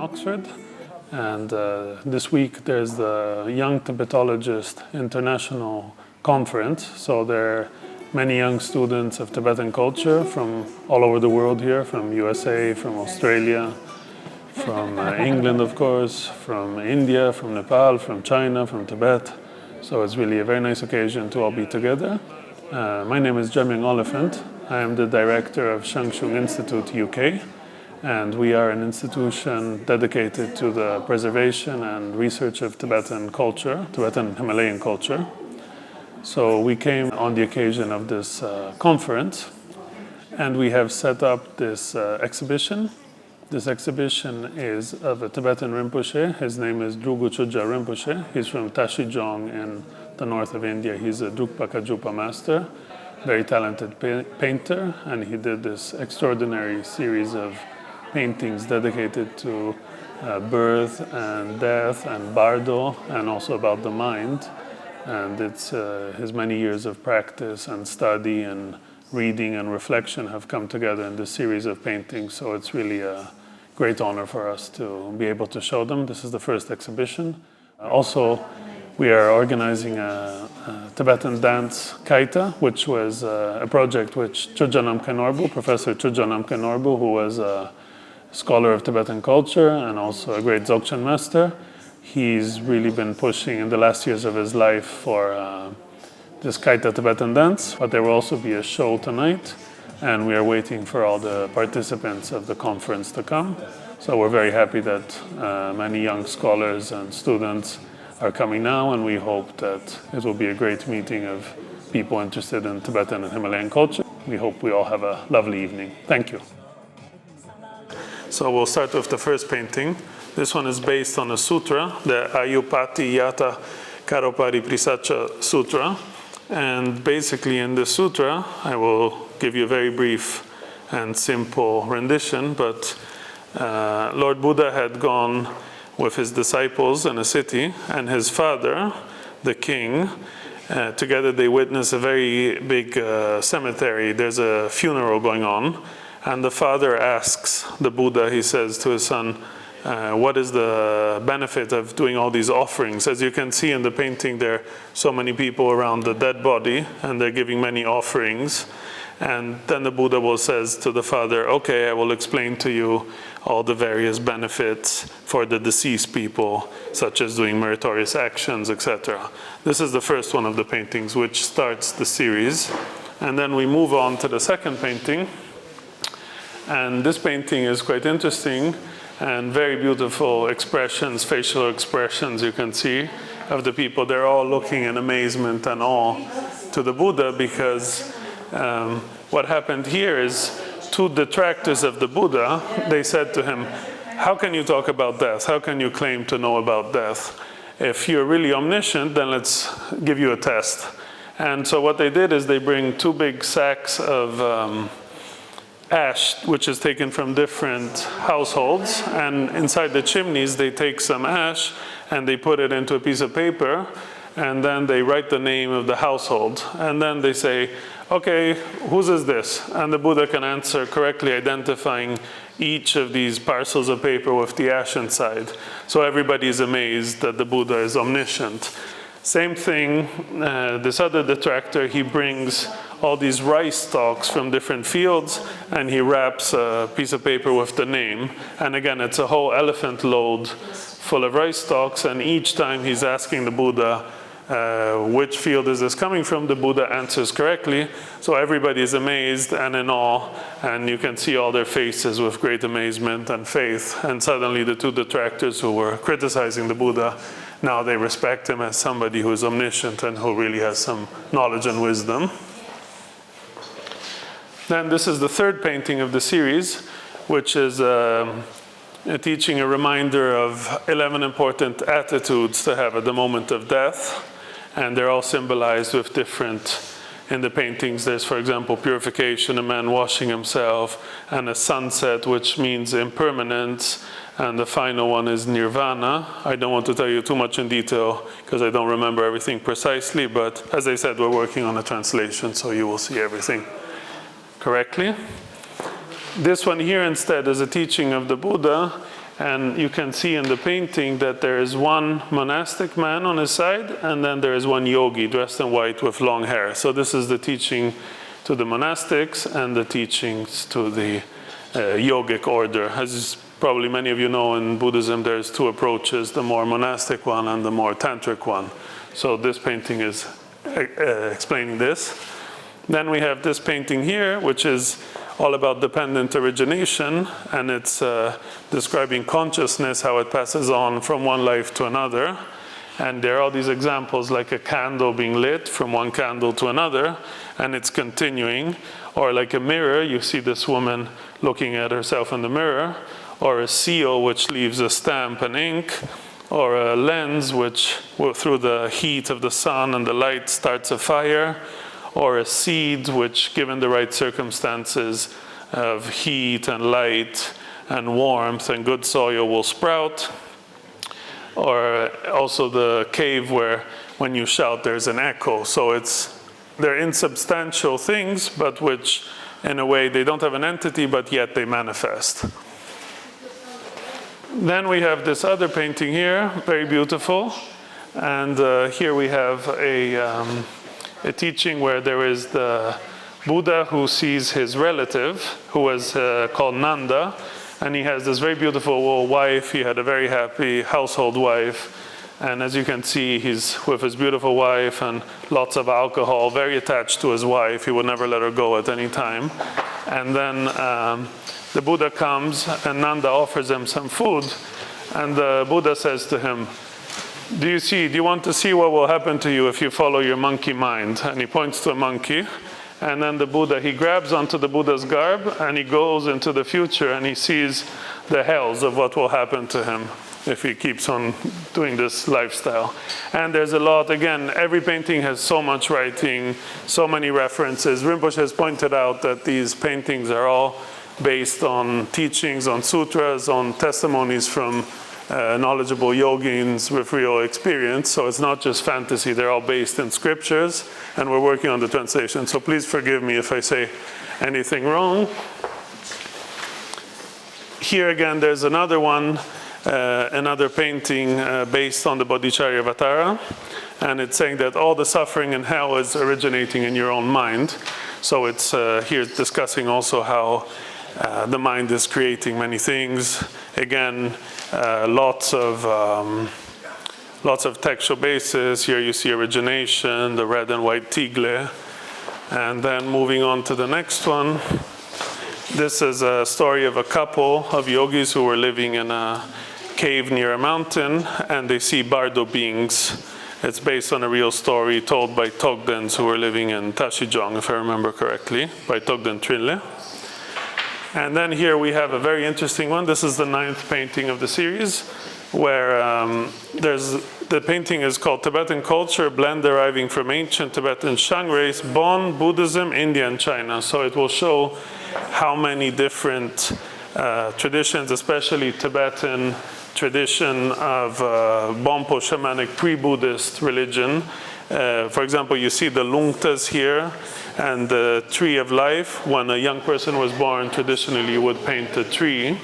Oxford. And this week there's the Young Tibetologist International Conference. So there are many young students of Tibetan culture from all over the world here, from USA, from Australia, from England, of course, from India, from Nepal, from China, from Tibet. So it's really a very nice occasion to all be together. My name is Jamyang Oliphant. I am the director of Shang Shung Institute, UK. And we are an institution dedicated to the preservation and research of Tibetan culture, Tibetan Himalayan culture. So we came on the occasion of this conference, and we have set up this exhibition. This exhibition is of a Tibetan Rinpoche. His name is Drugu Choegyal Rinpoche. He's from Tashijong in the north of India. He's a Drukpa Kajupa master, very talented painter, and he did this extraordinary series of paintings dedicated to birth and death and bardo, and also about the mind. And it's his many years of practice and study and reading and reflection have come together in this series of paintings. So it's really a great honor for us to be able to show them. This is the first exhibition. Also, we are organizing a Tibetan dance Khaita, which was a project which Choegyal Rinpoche, Professor Choegyal Rinpoche, who was a scholar of Tibetan culture and also a great Dzogchen master. He's really been pushing in the last years of his life for this Khaita Tibetan dance, but there will also be a show tonight, and we are waiting for all the participants of the conference to come. So we're very happy that many young scholars and students are coming now, and we hope that it will be a great meeting of people interested in Tibetan and Himalayan culture. We hope we all have a lovely evening. Thank you. So we'll start with the first painting. This one is based on a sutra, the Ayupati Yata Karapariprisacha Sutra. And basically in the sutra, I will give you a very brief and simple rendition, but Lord Buddha had gone with his disciples in a city, and his father, the king, together they witness a very big cemetery. There's a funeral going on. And the father asks the Buddha, he says to his son, what is the benefit of doing all these offerings? As you can see in the painting, there are so many people around the dead body, and they're giving many offerings. And then the Buddha says to the father, okay, I will explain to you all the various benefits for the deceased people, such as doing meritorious actions, etc. This is the first one of the paintings, which starts the series. And then we move on to the second painting. And this painting is quite interesting and very beautiful expressions, facial expressions you can see of the people. They're all looking in amazement and awe to the Buddha, because what happened here is two detractors of the Buddha, they said to him, how can you talk about death? How can you claim to know about death? If you're really omniscient, then let's give you a test. And so what they did is they bring two big sacks of ash, which is taken from different households, and inside the chimneys they take some ash and they put it into a piece of paper, and then they write the name of the household, and then they say, okay, whose is this? And the Buddha can answer correctly, identifying each of these parcels of paper with the ash inside. So everybody is amazed that the Buddha is omniscient. Same thing, this other detractor, he brings all these rice stalks from different fields, and he wraps a piece of paper with the name. And again, it's a whole elephant load full of rice stalks, and each time he's asking the Buddha, which field is this coming from? The Buddha answers correctly. So everybody is amazed and in awe, and you can see all their faces with great amazement and faith. And suddenly the two detractors who were criticizing the Buddha, now they respect him as somebody who is omniscient and who really has some knowledge and wisdom. Then this is the third painting of the series, which is teaching a reminder of 11 important attitudes to have at the moment of death. And they're all symbolized with different, in the paintings there's, for example, purification, a man washing himself, and a sunset, which means impermanence. And the final one is nirvana. I don't want to tell you too much in detail because I don't remember everything precisely, but as I said, we're working on a translation, so you will see everything correctly. This one here instead is a teaching of the Buddha, And you can see in the painting that there is one monastic man on his side, and then there is one yogi dressed in white with long hair. So this is the teaching to the monastics and the teachings to the yogic order. As probably many of you know, in Buddhism there's two approaches, the more monastic one and the more tantric one. So this painting is explaining this. Then we have this painting here, which is all about dependent origination, and it's describing consciousness, how it passes on from one life to another. And there are all these examples, like a candle being lit from one candle to another, and it's continuing. Or like a mirror, you see this woman looking at herself in the mirror. Or a seal, which leaves a stamp and ink. Or a lens, which through the heat of the sun and the light starts a fire. Or a seed, which given the right circumstances of heat and light and warmth and good soil will sprout. Or also the cave where when you shout there's an echo. So they're insubstantial things, but which in a way they don't have an entity, but yet they manifest. Then we have this other painting here, very beautiful. And here we have a teaching where there is the Buddha who sees his relative, who was called Nanda, and he has this very beautiful wife. He had a very happy household wife, and as you can see, he's with his beautiful wife and lots of alcohol, very attached to his wife. He would never let her go at any time. And then the Buddha comes, and Nanda offers him some food, and the Buddha says to him, do you want to see what will happen to you if you follow your monkey mind? And he points to a monkey. And then the Buddha, he grabs onto the Buddha's garb and he goes into the future and he sees the hells of what will happen to him if he keeps on doing this lifestyle. And there's a lot, again, every painting has so much writing, so many references. Rinpoche has pointed out that these paintings are all based on teachings, on sutras, on testimonies from knowledgeable yogins with real experience. So it's not just fantasy, they're all based in scriptures, and we're working on the translation. So please forgive me if I say anything wrong. Here again, there's another one, another painting based on the Bodhicharyavatara, and it's saying that all the suffering in hell is originating in your own mind. So it's here discussing also how the mind is creating many things. Again, lots of textual basis. Here you see origination, the red and white tigle. And then moving on to the next one. This is a story of a couple of yogis who were living in a cave near a mountain, and they see bardo beings. It's based on a real story told by Togdens who were living in Tashijong, if I remember correctly, by Togden Trinle. And then here we have a very interesting one. This is the 9th painting of the series, where the painting is called Tibetan Culture, Blend Deriving from Ancient Tibetan Shang Race, Bon, Buddhism, India, and China. So it will show how many different traditions, especially Tibetan tradition of Bonpo shamanic pre-Buddhist religion. For example, you see the lungtas here and the tree of life. When a young person was born, traditionally you would paint a tree.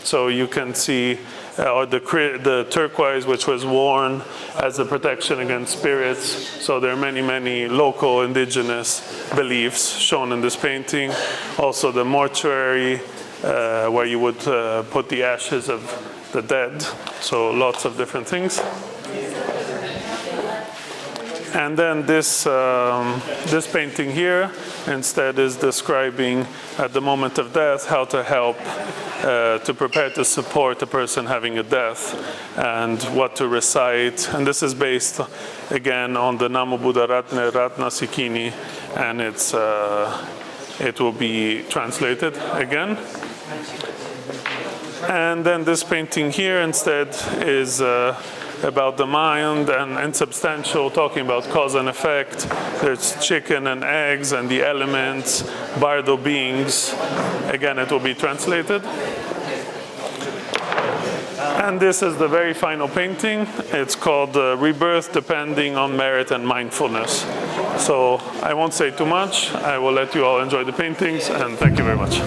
So you can see or the turquoise, which was worn as a protection against spirits. So there are many, many local indigenous beliefs shown in this painting. Also the mortuary, where you would put the ashes of the dead. So lots of different things. And then this painting here instead is describing at the moment of death how to help to prepare to support a person having a death and what to recite. And this is based again on the Namo Buddha Ratna Sikini, and it will be translated again. And then this painting here instead is about the mind and insubstantial, talking about cause and effect. There's chicken and eggs and the elements, bardo beings. Again, it will be translated. And this is the very final painting. It's called Rebirth Depending on Merit and Mindfulness. So I won't say too much. I will let you all enjoy the paintings, and thank you very much.